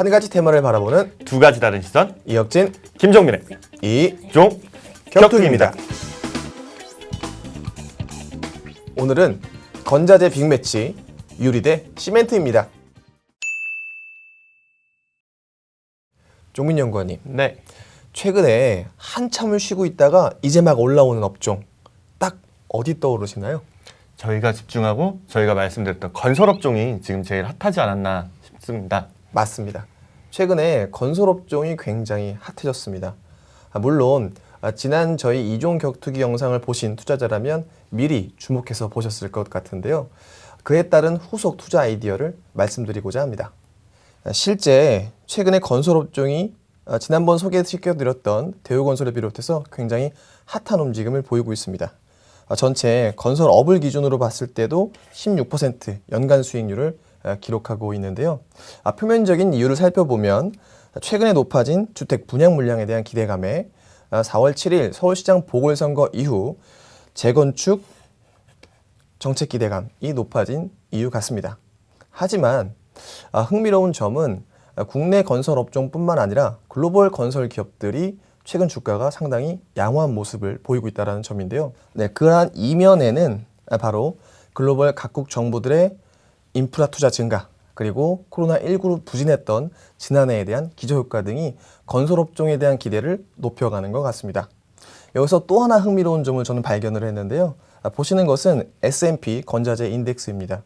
한 가지 테마를 바라보는 두 가지 다른 시선, 이혁진, 김종민의 이종 격투기입니다. 오늘은 건자재 빅매치 유리 대 시멘트입니다. 종민 연구원님, 네, 최근에 한참을 쉬고 있다가 이제 막 올라오는 업종 딱 어디 떠오르시나요? 저희가 집중하고 저희가 말씀드렸던 건설업종이 지금 제일 핫하지 않았나 싶습니다. 맞습니다. 최근에 건설업종이 굉장히 핫해졌습니다. 물론 지난 저희 이종 격투기 영상을 보신 투자자라면 미리 주목해서 보셨을 것 같은데요. 그에 따른 후속 투자 아이디어를 말씀드리고자 합니다. 실제 최근에 건설업종이 지난번 소개시켜드렸던 대우건설을 비롯해서 굉장히 핫한 움직임을 보이고 있습니다. 전체 건설업을 기준으로 봤을 때도 16% 연간 수익률을 기록하고 있는데요. 표면적인 이유를 살펴보면 최근에 높아진 주택 분양 물량에 대한 기대감에 4월 7일 서울시장 보궐선거 이후 재건축 정책 기대감이 높아진 이유 같습니다. 하지만 흥미로운 점은 국내 건설업종뿐만 아니라 글로벌 건설 기업들이 최근 주가가 상당히 양호한 모습을 보이고 있다는 점인데요. 네, 그러한 이면에는 바로 글로벌 각국 정부들의 인프라 투자 증가, 그리고 코로나19로 부진했던 지난해에 대한 기저효과 등이 건설업종에 대한 기대를 높여가는 것 같습니다. 여기서 또 하나 흥미로운 점을 저는 발견을 했는데요. 보시는 것은 S&P 건자재 인덱스입니다.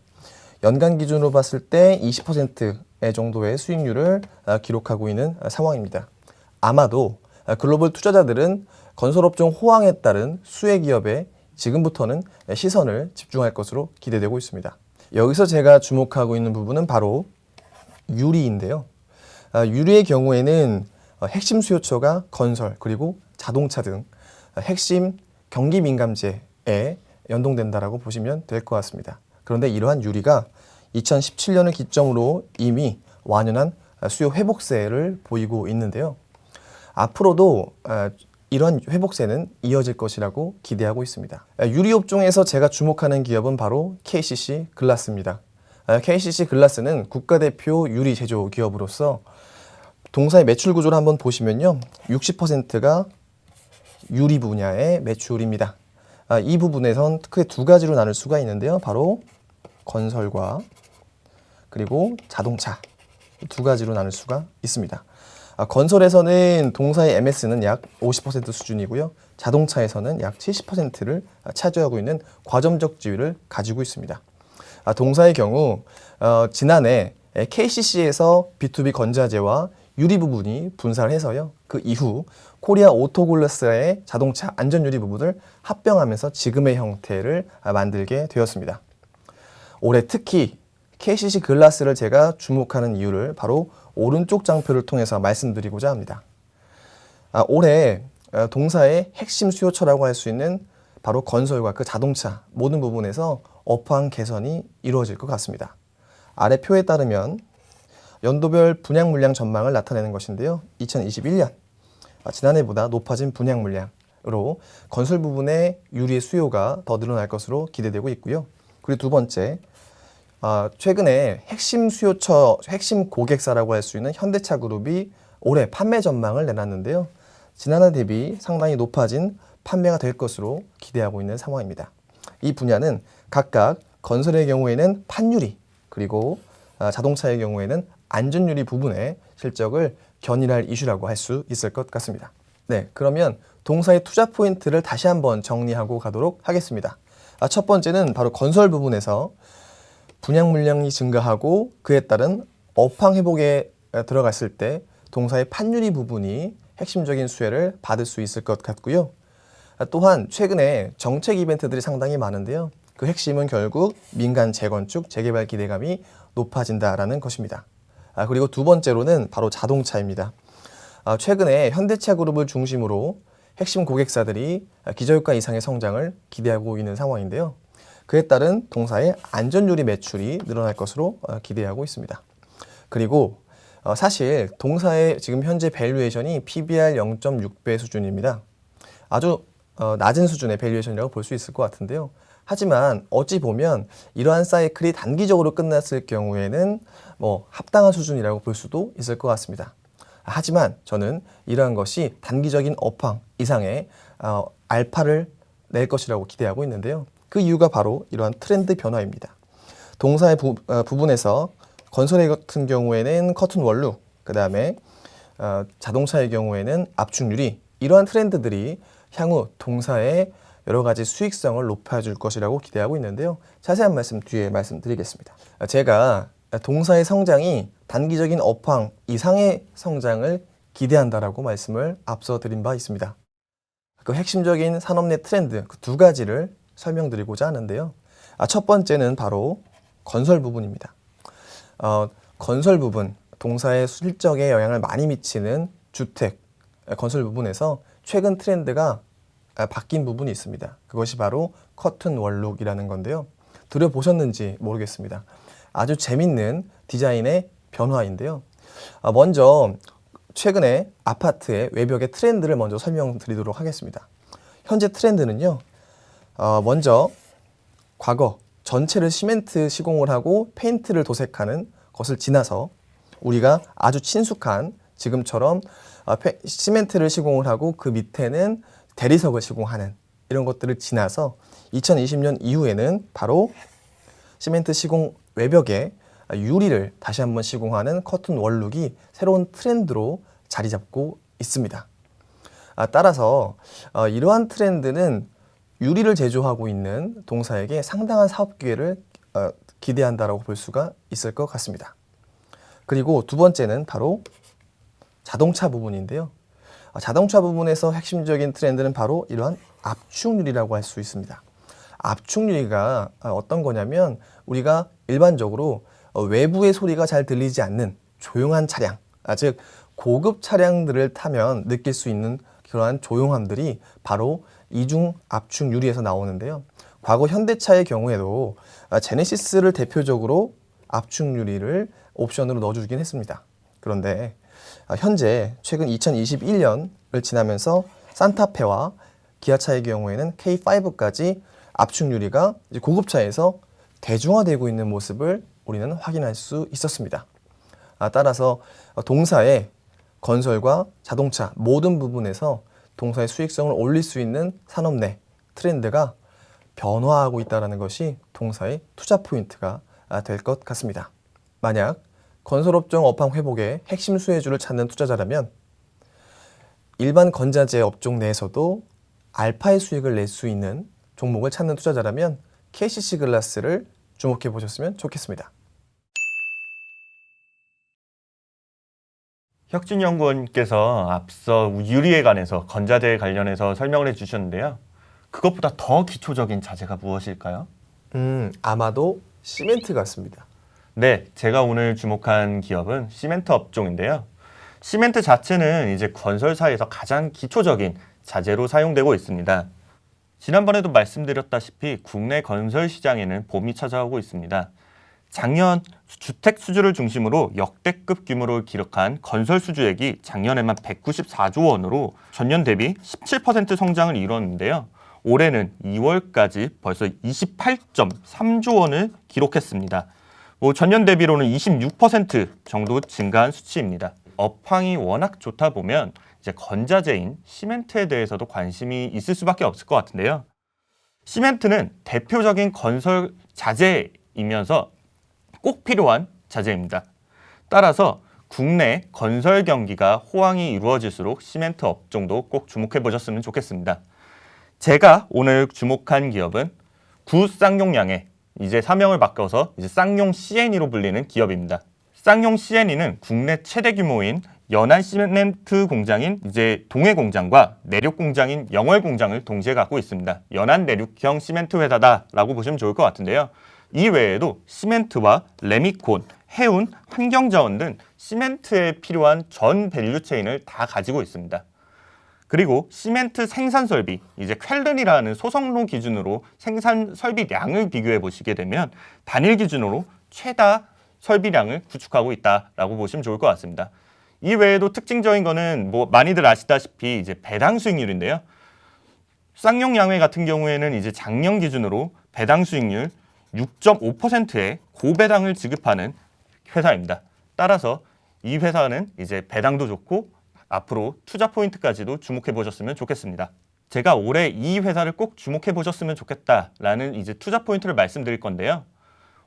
연간 기준으로 봤을 때 20%의 정도의 수익률을 기록하고 있는 상황입니다. 아마도 글로벌 투자자들은 건설업종 호황에 따른 수혜 기업에 지금부터는 시선을 집중할 것으로 기대되고 있습니다. 여기서 제가 주목하고 있는 부분은 바로 유리인데요. 유리의 경우에는 핵심 수요처가 건설 그리고 자동차 등 핵심 경기 민감재에 연동된다라고 보시면 될 것 같습니다. 그런데 이러한 유리가 2017년을 기점으로 이미 완연한 수요 회복세를 보이고 있는데요. 앞으로도 이런 회복세는 이어질 것이라고 기대하고 있습니다. 유리 업종에서 제가 주목하는 기업은 바로 KCC 글라스입니다. KCC 글라스는 국가대표 유리 제조 기업으로서 동사의 매출 구조를 한번 보시면요. 60%가 유리 분야의 매출입니다. 이 부분에선 크게 두 가지로 나눌 수가 있는데요. 바로 건설과 그리고 자동차 두 가지로 나눌 수가 있습니다. 건설에서는 동사의 MS는 약 50% 수준이고요. 자동차에서는 약 70%를 차지하고 있는 과점적 지위를 가지고 있습니다. 동사의 경우 지난해 KCC에서 B2B 건자재와 유리 부분이 분사를 해서요. 그 이후 코리아 오토글라스의 자동차 안전유리 부분을 합병하면서 지금의 형태를 만들게 되었습니다. 올해 특히 KCC 글라스를 제가 주목하는 이유를 바로 오른쪽 장표를 통해서 말씀드리고자 합니다. 올해 동사의 핵심 수요처라고 할 수 있는 바로 건설과 그 자동차 모든 부분에서 업황 개선이 이루어질 것 같습니다. 아래 표에 따르면 연도별 분양 물량 전망을 나타내는 것인데요. 2021년 지난해보다 높아진 분양 물량으로 건설 부분의 유리의 수요가 더 늘어날 것으로 기대되고 있고요. 그리고 두 번째, 최근에 핵심 수요처, 핵심 고객사라고 할 수 있는 현대차 그룹이 올해 판매 전망을 내놨는데요. 지난해 대비 상당히 높아진 판매가 될 것으로 기대하고 있는 상황입니다. 이 분야는 각각 건설의 경우에는 판유리, 그리고 자동차의 경우에는 안전유리 부분의 실적을 견인할 이슈라고 할 수 있을 것 같습니다. 네, 그러면 동사의 투자 포인트를 다시 한번 정리하고 가도록 하겠습니다. 첫 번째는 바로 건설 부분에서 분양 물량이 증가하고 그에 따른 업황 회복에 들어갔을 때 동사의 판유리 부분이 핵심적인 수혜를 받을 수 있을 것 같고요. 또한 최근에 정책 이벤트들이 상당히 많은데요. 그 핵심은 결국 민간 재건축, 재개발 기대감이 높아진다라는 것입니다. 그리고 두 번째로는 바로 자동차입니다. 최근에 현대차 그룹을 중심으로 핵심 고객사들이 기저효과 이상의 성장을 기대하고 있는 상황인데요. 그에 따른 동사의 안전유리 매출이 늘어날 것으로 기대하고 있습니다. 그리고 사실 동사의 지금 현재 밸류에이션이 PBR 0.6배 수준입니다. 아주 낮은 수준의 밸류에이션이라고 볼 수 있을 것 같은데요. 하지만 어찌 보면 이러한 사이클이 단기적으로 끝났을 경우에는 뭐 합당한 수준이라고 볼 수도 있을 것 같습니다. 하지만 저는 이러한 것이 단기적인 업황 이상의 알파를 낼 것이라고 기대하고 있는데요. 그 이유가 바로 이러한 트렌드 변화입니다. 동사의 부분에서 건설의 같은 경우에는 커튼 원루, 그 다음에 자동차의 경우에는 압축 유리, 이러한 트렌드들이 향후 동사의 여러 가지 수익성을 높여줄 것이라고 기대하고 있는데요. 자세한 말씀 뒤에 말씀드리겠습니다. 제가 동사의 성장이 단기적인 업황 이상의 성장을 기대한다라고 말씀을 앞서 드린 바 있습니다. 그 핵심적인 산업 내 트렌드 그 두 가지를 설명드리고자 하는데요. 첫 번째는 바로 건설 부분입니다. 건설 부분, 동사의 실적에 영향을 많이 미치는 주택, 건설 부분에서 최근 트렌드가 바뀐 부분이 있습니다. 그것이 바로 커튼 원룩이라는 건데요. 들여보셨는지 모르겠습니다. 아주 재밌는 디자인의 변화인데요. 먼저 최근에 아파트의 외벽의 트렌드를 먼저 설명드리도록 하겠습니다. 현재 트렌드는요. 먼저 과거 전체를 시멘트 시공을 하고 페인트를 도색하는 것을 지나서 우리가 아주 친숙한 지금처럼 시멘트를 시공을 하고 그 밑에는 대리석을 시공하는 이런 것들을 지나서 2020년 이후에는 바로 시멘트 시공 외벽에 유리를 다시 한번 시공하는 커튼 원룩이 새로운 트렌드로 자리 잡고 있습니다. 따라서 이러한 트렌드는 유리를 제조하고 있는 동사에게 상당한 사업 기회를 기대한다라고 볼 수가 있을 것 같습니다. 그리고 두 번째는 바로 자동차 부분인데요. 자동차 부분에서 핵심적인 트렌드는 바로 이러한 압축유리라고 할 수 있습니다. 압축유리가 어떤 거냐면 우리가 일반적으로 외부의 소리가 잘 들리지 않는 조용한 차량, 즉 고급 차량들을 타면 느낄 수 있는 그러한 조용함들이 바로 이중 압축 유리에서 나오는데요. 과거 현대차의 경우에도 제네시스를 대표적으로 압축 유리를 옵션으로 넣어주긴 했습니다. 그런데 현재 최근 2021년을 지나면서 산타페와 기아차의 경우에는 K5까지 압축 유리가 고급차에서 대중화되고 있는 모습을 우리는 확인할 수 있었습니다. 따라서 동사의 건설과 자동차 모든 부분에서 동사의 수익성을 올릴 수 있는 산업 내 트렌드가 변화하고 있다는 것이 동사의 투자 포인트가 될 것 같습니다. 만약 건설업종 업황 회복의 핵심 수혜주를 찾는 투자자라면 일반 건자재 업종 내에서도 알파의 수익을 낼 수 있는 종목을 찾는 투자자라면 KCC 글라스를 주목해 보셨으면 좋겠습니다. 혁진 연구원께서 앞서 유리에 관해서 건자재에 관련해서 설명을 해주셨는데요. 그것보다 더 기초적인 자재가 무엇일까요? 아마도 시멘트 같습니다. 네, 제가 오늘 주목한 기업은 시멘트 업종인데요. 시멘트 자체는 이제 건설사에서 가장 기초적인 자재로 사용되고 있습니다. 지난번에도 말씀드렸다시피 국내 건설 시장에는 봄이 찾아오고 있습니다. 작년 주택 수주를 중심으로 역대급 규모를 기록한 건설 수주액이 작년에만 194조 원으로 전년 대비 17% 성장을 이뤘는데요. 올해는 2월까지 벌써 28.3조 원을 기록했습니다. 전년 대비로는 26% 정도 증가한 수치입니다. 업황이 워낙 좋다 보면 이제 건자재인 시멘트에 대해서도 관심이 있을 수밖에 없을 것 같은데요. 시멘트는 대표적인 건설 자재이면서 꼭 필요한 자재입니다. 따라서 국내 건설 경기가 호황이 이루어질수록 시멘트 업종도 꼭 주목해 보셨으면 좋겠습니다. 제가 오늘 주목한 기업은 구쌍용양의 이제 사명을 바꿔서 이제 쌍용 CNE로 불리는 기업입니다. 쌍용 CNE는 국내 최대 규모인 연안 시멘트 공장인 이제 동해 공장과 내륙 공장인 영월 공장을 동시에 갖고 있습니다. 연안 내륙형 시멘트 회사다라고 보시면 좋을 것 같은데요. 이 외에도 시멘트와 레미콘, 해운, 환경자원 등 시멘트에 필요한 전 밸류체인을 다 가지고 있습니다. 그리고 시멘트 생산 설비, 이제 쾰른이라는 소속로 기준으로 생산 설비량을 비교해 보시게 되면 단일 기준으로 최다 설비량을 구축하고 있다라고 보시면 좋을 것 같습니다. 이 외에도 특징적인 거는 많이들 아시다시피 이제 배당 수익률인데요. 쌍용양회 같은 경우에는 이제 작년 기준으로 배당 수익률 6.5%의 고배당을 지급하는 회사입니다. 따라서 이 회사는 이제 배당도 좋고 앞으로 투자 포인트까지도 주목해 보셨으면 좋겠습니다. 제가 올해 이 회사를 꼭 주목해 보셨으면 좋겠다라는 이제 투자 포인트를 말씀드릴 건데요.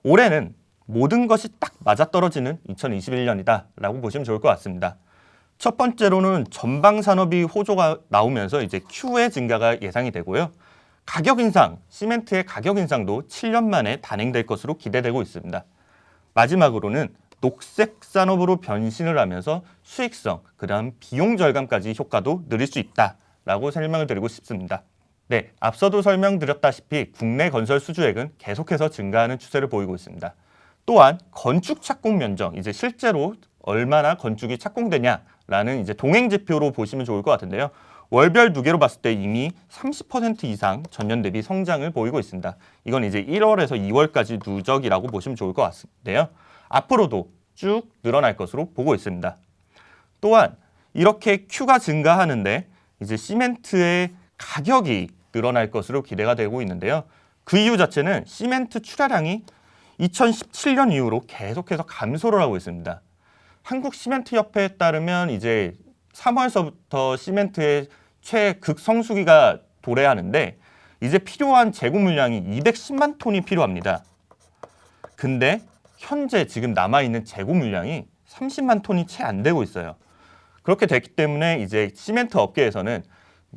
올해는 모든 것이 딱 맞아떨어지는 2021년이다라고 보시면 좋을 것 같습니다. 첫 번째로는 전방 산업이 호조가 나오면서 이제 Q의 증가가 예상이 되고요. 가격 인상, 시멘트의 가격 인상도 7년 만에 단행될 것으로 기대되고 있습니다. 마지막으로는 녹색 산업으로 변신을 하면서 수익성, 그다음 비용 절감까지 효과도 누릴 수 있다라고 설명을 드리고 싶습니다. 네, 앞서도 설명드렸다시피 국내 건설 수주액은 계속해서 증가하는 추세를 보이고 있습니다. 또한 건축 착공 면적, 이제 실제로 얼마나 건축이 착공되냐라는 이제 동행 지표로 보시면 좋을 것 같은데요. 월별 두 개로 봤을 때 이미 30% 이상 전년 대비 성장을 보이고 있습니다. 이건 이제 1월에서 2월까지 누적이라고 보시면 좋을 것 같은데요. 앞으로도 쭉 늘어날 것으로 보고 있습니다. 또한 이렇게 Q가 증가하는데 이제 시멘트의 가격이 늘어날 것으로 기대가 되고 있는데요. 그 이유 자체는 시멘트 출하량이 2017년 이후로 계속해서 감소를 하고 있습니다. 한국시멘트협회에 따르면 이제 3월서부터 시멘트의 최극성수기가 도래하는데 이제 필요한 재고 물량이 210만 톤이 필요합니다. 근데 현재 지금 남아있는 재고 물량이 30만 톤이 채 안 되고 있어요. 그렇게 됐기 때문에 이제 시멘트 업계에서는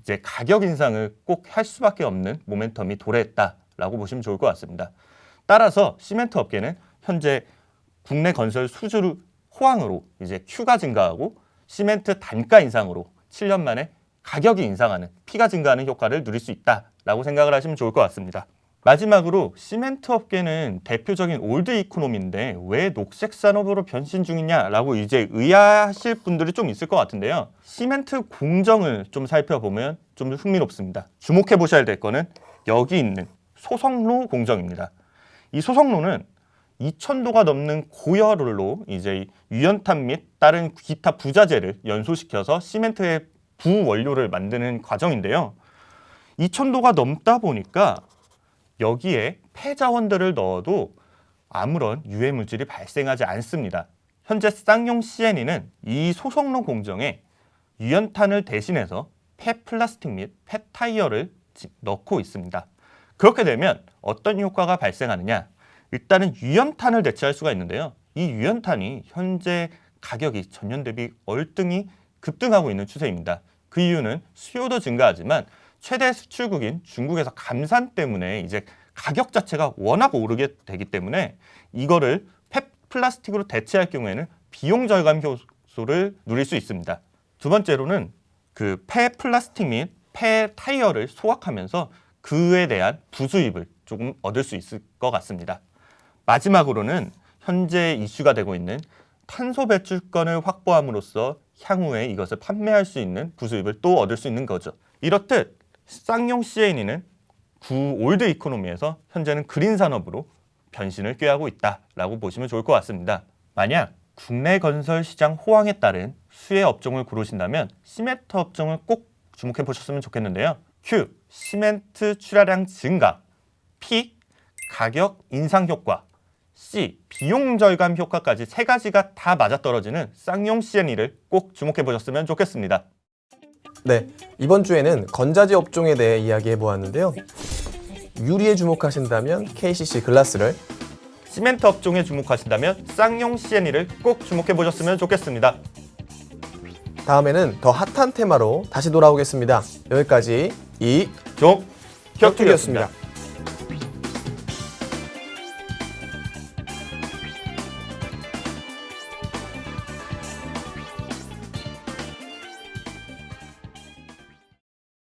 이제 가격 인상을 꼭 할 수밖에 없는 모멘텀이 도래했다라고 보시면 좋을 것 같습니다. 따라서 시멘트 업계는 현재 국내 건설 수주 호황으로 이제 Q가 증가하고 시멘트 단가 인상으로 7년 만에 가격이 인상하는, P가 증가하는 효과를 누릴 수 있다라고 생각을 하시면 좋을 것 같습니다. 마지막으로 시멘트 업계는 대표적인 올드 이코노미인데 왜 녹색 산업으로 변신 중이냐라고 이제 의아하실 분들이 좀 있을 것 같은데요. 시멘트 공정을 좀 살펴보면 좀 흥미롭습니다. 주목해 보셔야 될 거는 여기 있는 소성로 공정입니다. 이 소성로는 2,000도가 넘는 고열로 이제 유연탄 및 다른 기타 부자재를 연소시켜서 시멘트의 부원료를 만드는 과정인데요. 2,000도가 넘다 보니까 여기에 폐자원들을 넣어도 아무런 유해 물질이 발생하지 않습니다. 현재 쌍용 CNE는 이 소성로 공정에 유연탄을 대신해서 폐플라스틱 및 폐타이어를 넣고 있습니다. 그렇게 되면 어떤 효과가 발생하느냐? 일단은 유연탄을 대체할 수가 있는데요. 이 유연탄이 현재 가격이 전년 대비 월등히 급등하고 있는 추세입니다. 그 이유는 수요도 증가하지만 최대 수출국인 중국에서 감산 때문에 이제 가격 자체가 워낙 오르게 되기 때문에 이거를 폐플라스틱으로 대체할 경우에는 비용 절감 효소를 누릴 수 있습니다. 두 번째로는 그 폐플라스틱 및 폐타이어를 소각하면서 그에 대한 부수입을 조금 얻을 수 있을 것 같습니다. 마지막으로는 현재 이슈가 되고 있는 탄소 배출권을 확보함으로써 향후에 이것을 판매할 수 있는 부수입을 또 얻을 수 있는 거죠. 이렇듯 쌍용 CNE는 구 올드 이코노미에서 현재는 그린 산업으로 변신을 꾀하고 있다라고 보시면 좋을 것 같습니다. 만약 국내 건설 시장 호황에 따른 수혜 업종을 고르신다면 시멘트 업종을 꼭 주목해 보셨으면 좋겠는데요. Q, 시멘트 출하량 증가. P, 가격 인상 효과. C, 비용 절감 효과까지 세 가지가 다 맞아떨어지는 쌍용 CNE를 꼭 주목해 보셨으면 좋겠습니다. 네, 이번 주에는 건자재 업종에 대해 이야기해 보았는데요. 유리에 주목하신다면 KCC 글라스를, 시멘트 업종에 주목하신다면 쌍용 CNE를 꼭 주목해 보셨으면 좋겠습니다. 다음에는 더 핫한 테마로 다시 돌아오겠습니다. 여기까지 종 격투기였습니다.